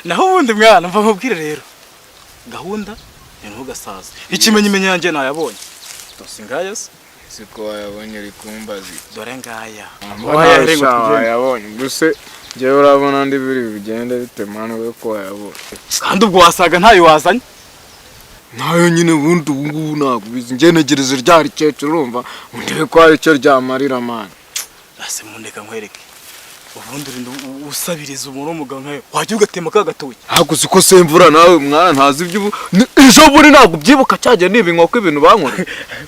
naho ubundi mwana mva nkubwire rero gahunda ntugasaza ikimenyimenye yanjye nayabonye dosingaya se siko wayabonye rikumbazi dore ngaya yabonye gusa jewe urabona ndi biri bigende bitemana we ko wayabonye kandi ubwo wasaga ntayo wazanye nayo nyine bundi ubungubu nakubizi ngenegereze ryari cece urumva ndebe ko ari cyo ryamarira man ase mundeka nkwereke ubundi usabiriza umuntu w'umugabo nkayo wajya ugatema kagatoki hakuzi ko Semvura nawe mwana ntazi ibyo ejo buri ntabwo byibuka cyaje niba inkoko ibintu bankore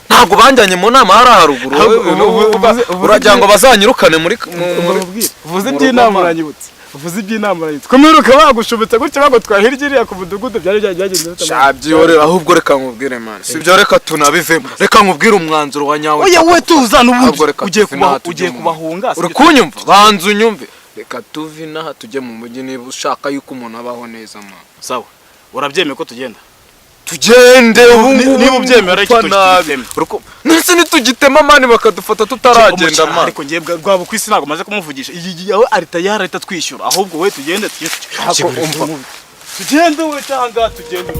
ntabwo banjyanye mu nama hari haruguru uragira ngo bazanyirukane muri uvuze iby'inama uranyibutse uvuze iby'inama uranyibutse kumiruka bagushubitse gutya bagutwara hirya iriya ku mudugudu byari byagenze shabyore ahubwo reka nkubwire man sibyo reka tunabivemo reka nkubwire umwanzuro wa nyawe oya we tuzana ubundi ugiye kubahunga uri kunyumva banza unyumve reka tuvi naha tujye mu mujyi niba ushaka yuko umuntu abaho neza man sawa urabyemeye ko tugenda tugende niba ubyemera iki tugitema nese nitugitema mani bakadufata tutaragenda man ariko ngiye rwabo kwisi nago maze kumuvugisha aho arita yarita twishyura ahubwo we tugende tugende we cyangwa tugende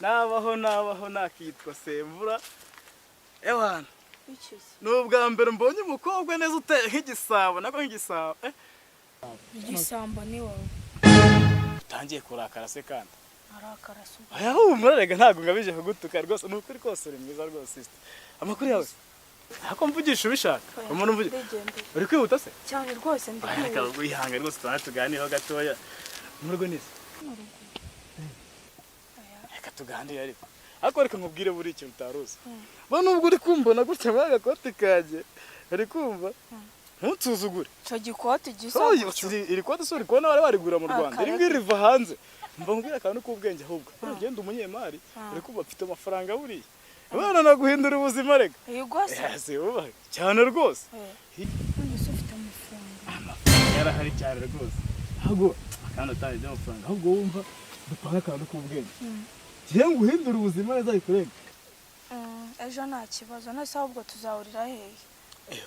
nabaho nakitwa Semvura ewana nubwa mbere mbonye umukobwa neza uteye nk'igisabo nako nk'igisabo igisamba ni wowe utangiye kurakara se kandi arakara se aya umurega ntago ngabije kugutuka rwose nukuri kose uri mwiza rwose sister amakuru yawe ako mvugisha ubishaka umuntu mvugisha uri kwihuta se cyane rwose ndikwihuta wihanga rwose tuganiho gatoya mu rugo neza reka tuganire ariko reka nkubwire buri ikintu utaruzi ba nubwo uri kumbona gutya muri agakote kaje uri kumva ntutsuzugure cyo gikote gisa iri kote suri kubona bari barigura mu Rwanda iri ngiri riva hanze mva nkubwira akantu k'ubwenge ahubwo ugenda umunyemari uri kumva afite amafaranga buriya abana naguhindura ubuzima rega yego se ubahe cyane rwose none ufite amafaranga yarahari cyane rwose ahubwo akanda tari by'amafaranga ahubwo wumva dupanga akantu k'ubwenge gihe nguhindura ubuzima neza bikurenga ejo nta kibazo nose ahubwo tuzahurira hehe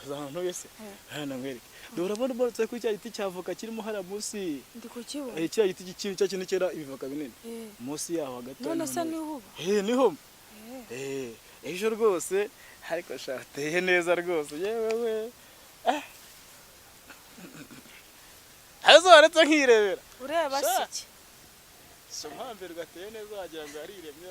uzahano wese hana nkwereke dorabona borotse ku cya giti cyavoka kirimo hara munsi ndi kukibona cya giti cy'ikiri cya kintu cyera ibivoka binini munsi yaho hagati none se niho niho ejo rwose ariko shateye neza rwose yewe we hazoretse nkirebera ureba siki so mpambere gateye neza wagira ngo ariremye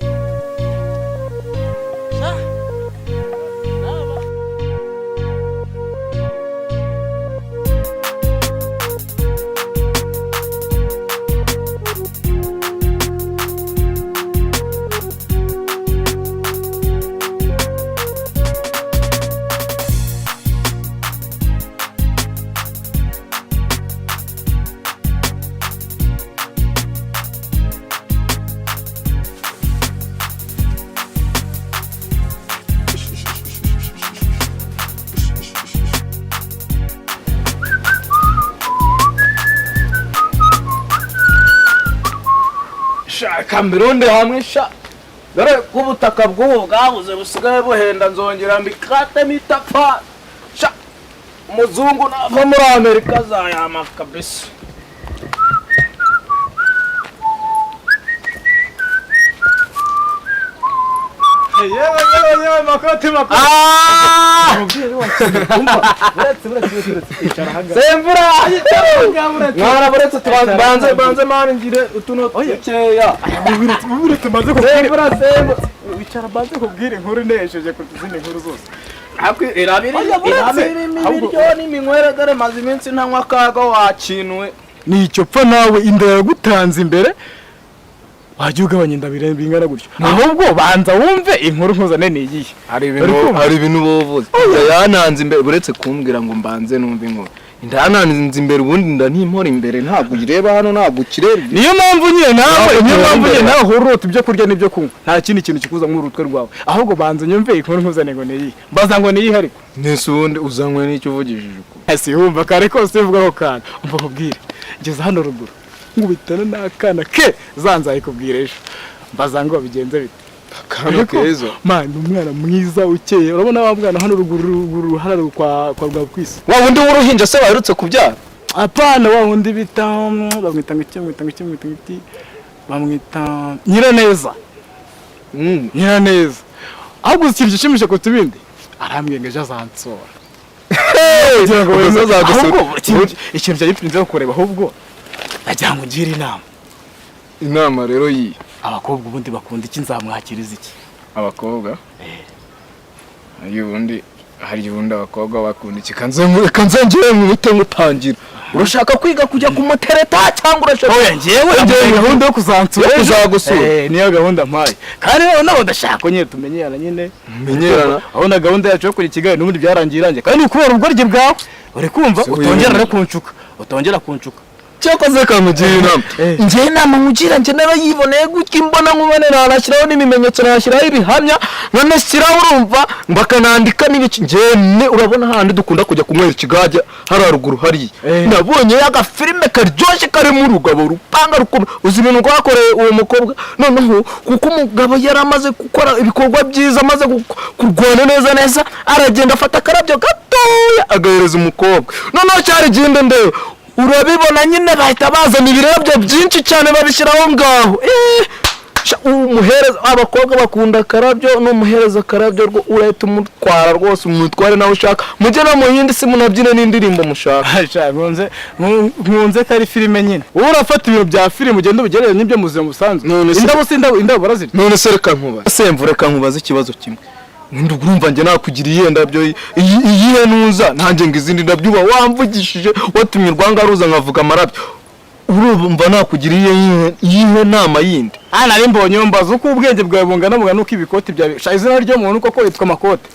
Kameronde hamwe sha dore ubutaka bw'ubu bwabuze busigaye buhenda nzongera mbikatemo itafari sha umuzungu nava muri Amerika azayama kabisa. yewe makote Semvura mwana buretse banze mani ngire utuno dukeya buretse maze Semvura wicara banze kubwira inkuru nesheje ku zindi nkuru zose irabiri ibiryo n'iminywere dore maze iminsi ntanywa akaga wakinwe nicyo pfa nawe inda yagutanze imbere wajya ugabanya inda bingana gutyo ahubwo banza wumve inkuru nkuzane niyihe hari ibintu bovuze yananze imbere buretse kumbwira ngo mbanze numve inkuru inda yananze imbere ubundi inda ntimpora imbere ntabwo ureba hano ntabwo ukireba niyo mpamvu nyine nawe hurota ibyo kurya n'ibyo kunywa nta kindi kintu kikuza mu rutwe rwawe ahubwo banza nyumve inkuru nkuzane ngo niyihe mbaza ngo niyihe ariko nese ubundi uzanywe n'icyo uvugishije uko ese wumva kare kose uvuga ko kana umva kubwira ngeze hano ruguru ngubitana n'akana ke zanzaye kubwira ejo mbaza ngo bigenze bite akana keza man umwana mwiza ukeye urabona wa mwana hano ruguru hararo kwa rwa kwisi wa wundi w'uruhinja se waherutse kubyara apana wa wundi bita bamwita bamwita Nyiraneza Nyiraneza ahubwo ikintu gishimisha ko tubindi arambwengeje azansora ikintu cyagipinze kureba ahubwo najya ngo ngire inama rero yi abakobwa ubundi bakunda iki nzamwakiriza iki abakobwa hari ubundi abakobwa bakunda iki kanzengere mu bite ngutangira urashaka kwiga kujya kumutereta cyangwa urashaka oya ngewe gahunda yo kuzansura uzagusura niyo gahunda mpaye kandi nabo ndashaka nyine tumenyerana nyine abona gahunda yacu yo kujya Kigali n'ubundi byarangiye irangiye kandi kubera ubworyi bwawe uri kumva utongera kunshuka cyakoze kamugira inama njye inama nkugira njye narayiboneye gutya imbona nkubone narashyiraho n'ibimenyetso narashyiraho ibihamya nanashyiraho urumva bakanandika n'ibiki njye urabona handi dukunda kujya kunywera ikigage hari haruguru hariya nabonye agafilime karyoshye karimo urugabo rupanga rukomeye uzi ibintu rwakoreye uwo mukobwa noneho kuko umugabo yari amaze gukora ibikorwa byiza amaze kurwana neza aragenda afata akarabyo gatoya agahereza umukobwa noneho cyari ginde ndewe urabibona nyine bahita bazana ibirabyo byinshi cyane babishyiraho ngaho umuhereza abakobwa bakunda akarabyo n'umuhereza akarabyo urahita umutwara rwose umutware nawe ushaka mujye no mu yindi si munabyine n'indirimbo mushaka nkunze ko ari filime nyine wowe urafata ibintu bya filime ugenda ubigereranya n'ibyo mu buzima busanzwe indabo barazirya none se reka nkubaze Semvura reka nkubaze ikibazo kimwe Nindi urumva njye nakugiriye ndabyo iyihe nuza ntange ngo izindi ndabyuba wamvugishije watumye rwangaruza nkavuga amarabyo urumva nakugiriye iyihe nama yindi nari mbonye mbaza uko ubwenge bwawe bungana nuko ibikoti byawe izina ryo muntu koko yitwa makote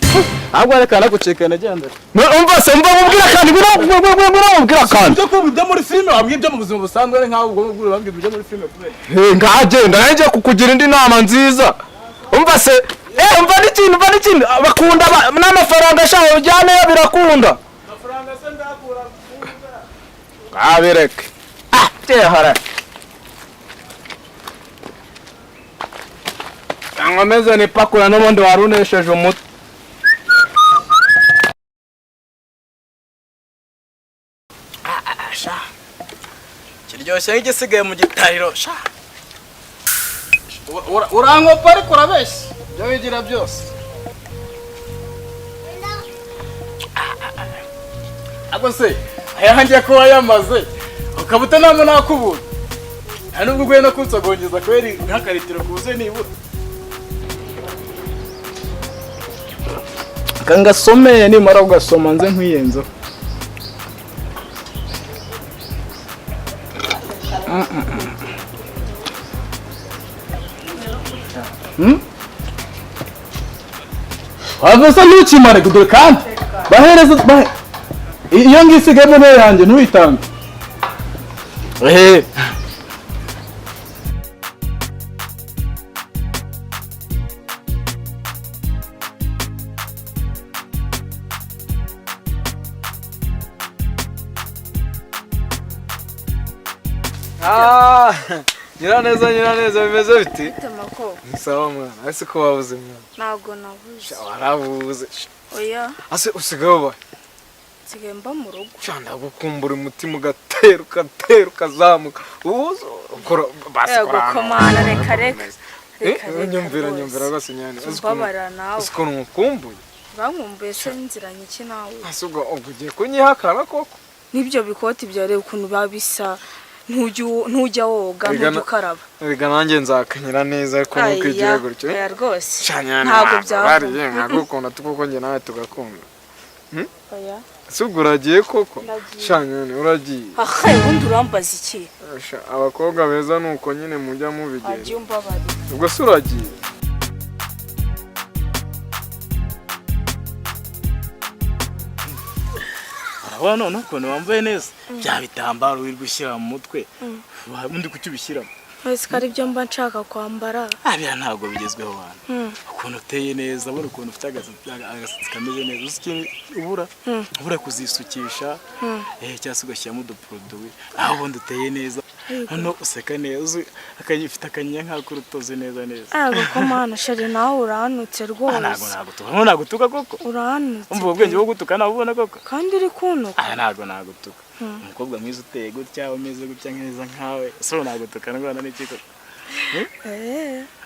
ahubwo reka naguceka nagendera umva se mva mubwira kandi mubwira kandi cyo kubyo muri filime wambwiye byo mu buzima busanzwe ari nkaho ubwo bambwiye byo muri filime kubera ngagenda nanjye kukugira indi nama nziza umva se umva n'ikintu bakunda n'amafaranga ashaka ujyaneyo birakunda amafaranga se ndakura abireke tehara cyangwa meze ni pakura n'ubundi warunesheje umutwe kiryoshye nk'igisigaye mu gitariro urankopa ariko urabeshya ibyo wigira byose ako se ayangiye kuba yamaze ukaba utanamo nakubura nta nubwo uguye no kunsogongeza kubera nk'akaritiro kuze nibura kangasomeye nimara ugasoma nze nkwiyenzeho wavese ntukimare dore kandi bahereza iyo ngisigayemo ntebe yanjye ntuyitange nyiraneza bimeze biti? Temako. Sawa mwana, ese ko wabuze mwana? Ntago nabuze. Warabuze. Oya. Ase usigaye ba? Nsigaye mba mu rugo. Cyanda gukumbura umutima ugatera ukazamuka. Uzo ukora basi kora. Komana reka. Nyumvira gase nyane. Ubabara nawe. Usko nkumbuye. Bankumbuye se nziranye iki nawe? Asuga ugiye kunyihakana koko. Nibyo bikoti bya rero ukuntu babisa ntujya woga ntukaraba. Biga nanjye nzakanyira neza ariko nukwigira gutyo. Ya rwose. Ntago byaba. Nkagukunda tuko nge nawe tugakunda. Oya. Suguragiye koko. Shanyane uragiye. Ahaye ubundi urambaza iki? Abakobwa beza nuko nyine mujya mubigera. Abyumva bari. Ubwo suragiye. Abana none ukuntu wambaye neza bya bitambaro wiri gushyira mu mutwe undi kucyubishyiramo wese kari byo mba nshaka kwambara abya ntago bigezweho bana ukuntu uteye neza buri ukuntu ufite agasatsi kameze neza uzi ubura kuzisukisha cyangwa ugashyiramo uduproduwi aho ubundi uteye neza hano useka neza akayifite akanya nk'akurutoze neza ko mana sheri nawe uranutse rwose ntago tuka koko uranutse umva ubwenge bwo gutuka nawe ubona koko kandi uri kunuka ntago tuka umukobwa mwiza uteye gutya umeze gutya neza nkawe so ntago tuka ndwana n'iki koko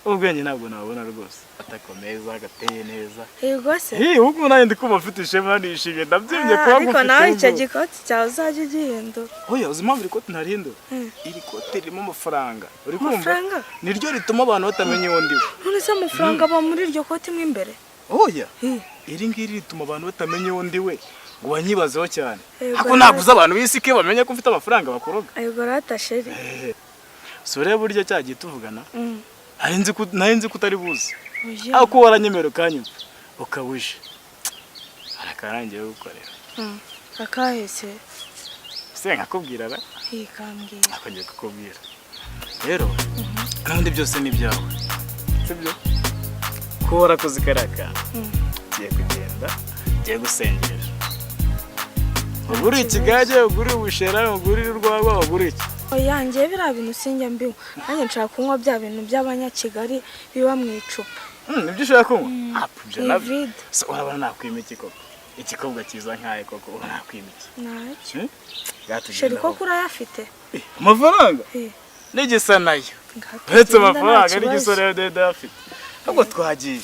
ubwenge ntabwo nabona rwose atakomeza gateye neza yego se uko nawe ndikuba mfite ishema nishimye ndabyimye kwa gufite ariko nawe icyo gikoti cyawe uzajya ugihindura oya uzi impamvu iri koti ntarihindura iri koti ririmo amafaranga uri kumva niryo rituma abantu batamenya uwo ndiwe none se amafaranga aba muri iryo koti mo imbere oya iri ngiri rituma abantu batamenya uwo ndiwe ngo wanyibazeho cyane ariko ntabwo uzi abantu b'isi ke bamenye ko mfite amafaranga bakuroga yego rata sheri so rero buryo cyagiye tuvugana nari nzi ko utari buzi ako waranyemera ukanyumva ukabuje arakarangiye gukorera akahese se nkakubwira ra ikambwira akongiye kukubwira rero n'undi byose ni byawe sibyo ko warakoze karaka giye kugenda giye gusengera uguri ikigali uguri ubushera uguri urwagwa uguri iki oya ngiye biriya bintu sinjya mbinywa nanjye nshaka kunywa bya bintu by'abanyakigali biba mu icupa nibyo ushaka kunywa ibyo nabyo urabona nakwima iki koko ikikobwa cyiza nkaye koko nakwima iki ntacyo sheri koko urayafite amafaranga n'igisa nayo uretse amafaranga n'igiso rero dede afite ahubwo twagiye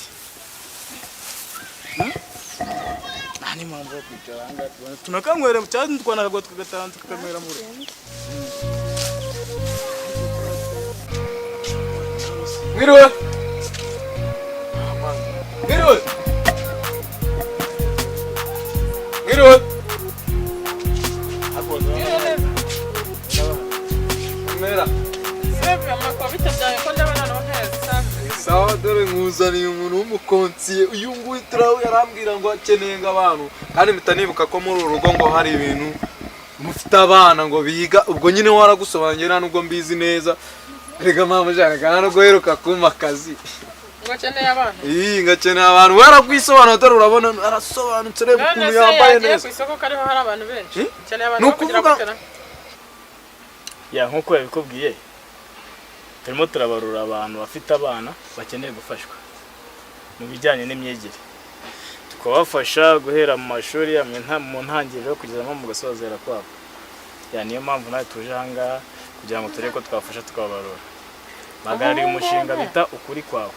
nta n'impamvu yo kwicara aha ngaha tunakanywera cyangwa twanakagwa tukagatanga tukakanywera mu rugo Mwiriwe sawa dore nkuzaniye umuntu w'umukonsiye uyu nguyu turawe yarambwira ngo akeneye nk'abantu kandi mpita nibuka ko muri uru rugo ngo hari ibintu mufite abana ngo biga ubwo nyine waragusobanurira nubwo mbizi neza rega mama jana kana guheruka kuma akazi ngakeneye abantu ngakeneye abantu waragwisobanura dore urabona arasobanutse reba ukuntu yambaye neza ku isoko kariho hari abantu benshi cyane abantu kugira gutera ya nkuko yabikubwiye turimo turabarura abantu bafite abana bakeneye gufashwa mu bijyanye n'imyigire tukabafasha guhera mu mashuri amwe mu ntangiriro kugeza mu gasozera kwabo niyo mpamvu nawe tuje ahangaha kugira ngo turebe ko twafasha tukabarura bagarariye umushinga bita ukuri kwawe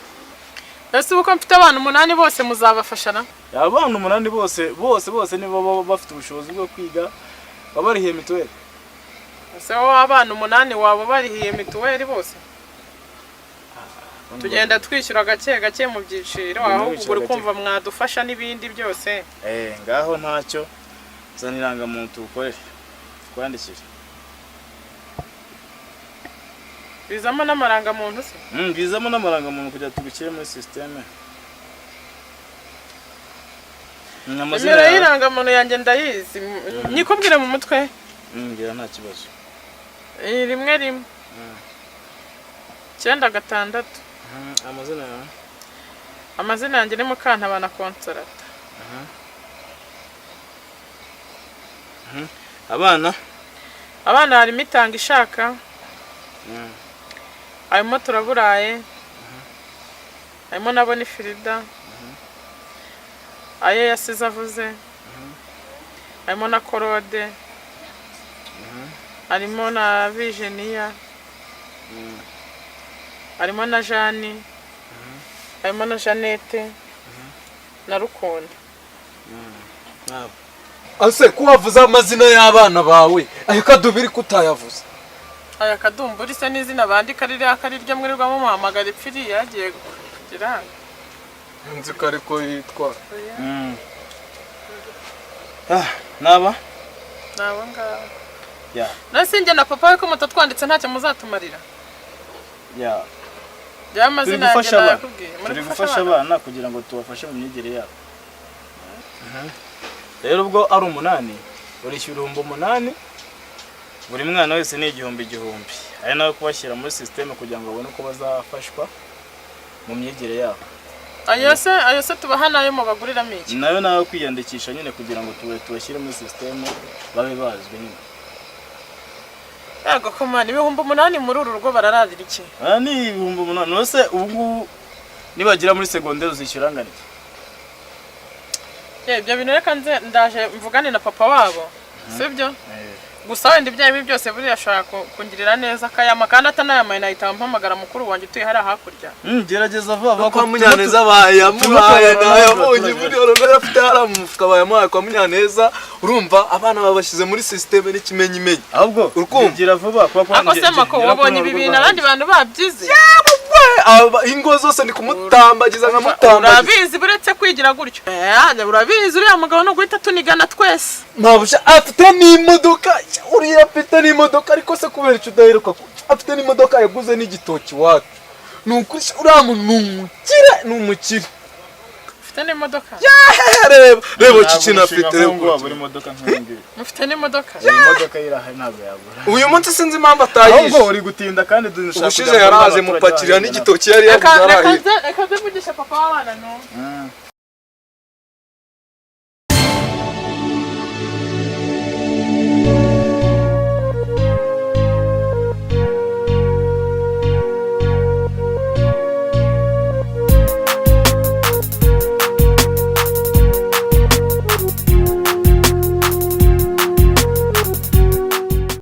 ese uko mfite abantu 8 bose muzabafashana abantu 8 bose nibo bafite ubushobozi bwo kwiga babarihiye mituweli ese wowe abana 8 wabo barihiye mituweli bose tugenda twishyura gake mu byiciro aho ugura kumva mwadufasha n'ibindi byose ngaho ntacyo zaniranga muntu ukorera twandikire bizamo n'amaranga muntu se bizamo n'amaranga muntu kugira tubikire muri systeme namazina y'iranga muntu yanjye ndayizi nyikubwire mu mutwe ngira nta kibazo rimwe 9 amazina yanjye ni Mukantabana Consolata abana harimo Itanga Ishaka harimo turaburaye, harimo nabona Frida, ayo yasize avuze, harimo na Korode, harimo na Virginia, harimo na Jani, harimo na Jeannette, na Rukundo. ase ko wavuze amazina y'abana bawe ayo kadubiri kutayavuze Aya kadumburi se n'izina bandika ririya karirya mwirirwamo muhamagara ipfiri yagiye kugira nzi ko ariko yitwa naba nabo ngabo. ya Nasinjye na papa we ko mutatwanditse ntacyo muzatumarira. ya Ya turi mazina yanjye gufasha abana nakubwiye. turi gufasha abana kugira ngo tubafashe mu myigire yabo. Rero ubwo ari 8 urishyura 8 buri mwana wese ni 1000 ari nawe kubashyira muri system kugira ngo babone uko bazafashwa mu myigire yabo. Ayo se tubaha nayo mu bagurira miki. Nayo nawe kwiyandikisha nyine kugira ngo tubashyire muri system babe bazwi nyine. Yego komani 8,000 muri uru rugo barararira iki? Ni 8,000 nose ubu nibagira muri secondaire uzishyura ngani. Ibyo bintu reka ndaje mvugane na papa wabo. Sibyo? Gusa wenda ibyaye byose buri yashaka kungirira neza akayama kandi atanayamaye nahita mpamagara mukuru wanjye utuye hari hakurya. Gerageza vuba kwa Munyaneza bayamuhaye nayo munyi muri orogara afite haramufuka bayamuhaye kwa Munyaneza urumva abana babashize muri system n'ikimenyimenyi ahubwo urukumvira vuba kwa ako sema ko wabonye ibi bintu abandi bantu babyize ingo zose ni kumutambagiza nka mutambagiza urabizi buretse kwigira gutyo urabizi uriya mugabo no guhita tunigana twese mabusha afite n'imodoka uriya afite n'imodoka ariko se kubera icyo udaheruka afite n'imodoka yaguze n'igitoki wacu nukuri uriya muntu n'umukire ufite n'imodoka reba iki kintu afite reba buri modoka nk'indi mufite n'imodoka imodoka iraha ntabwo yabura uyu munsi sinzi impamvu atayishe ahubwo uri gutinda kandi dushaka ubushize yaraje mupakirira n'igitoki yari yaguze reka mvugisha papa w'abana no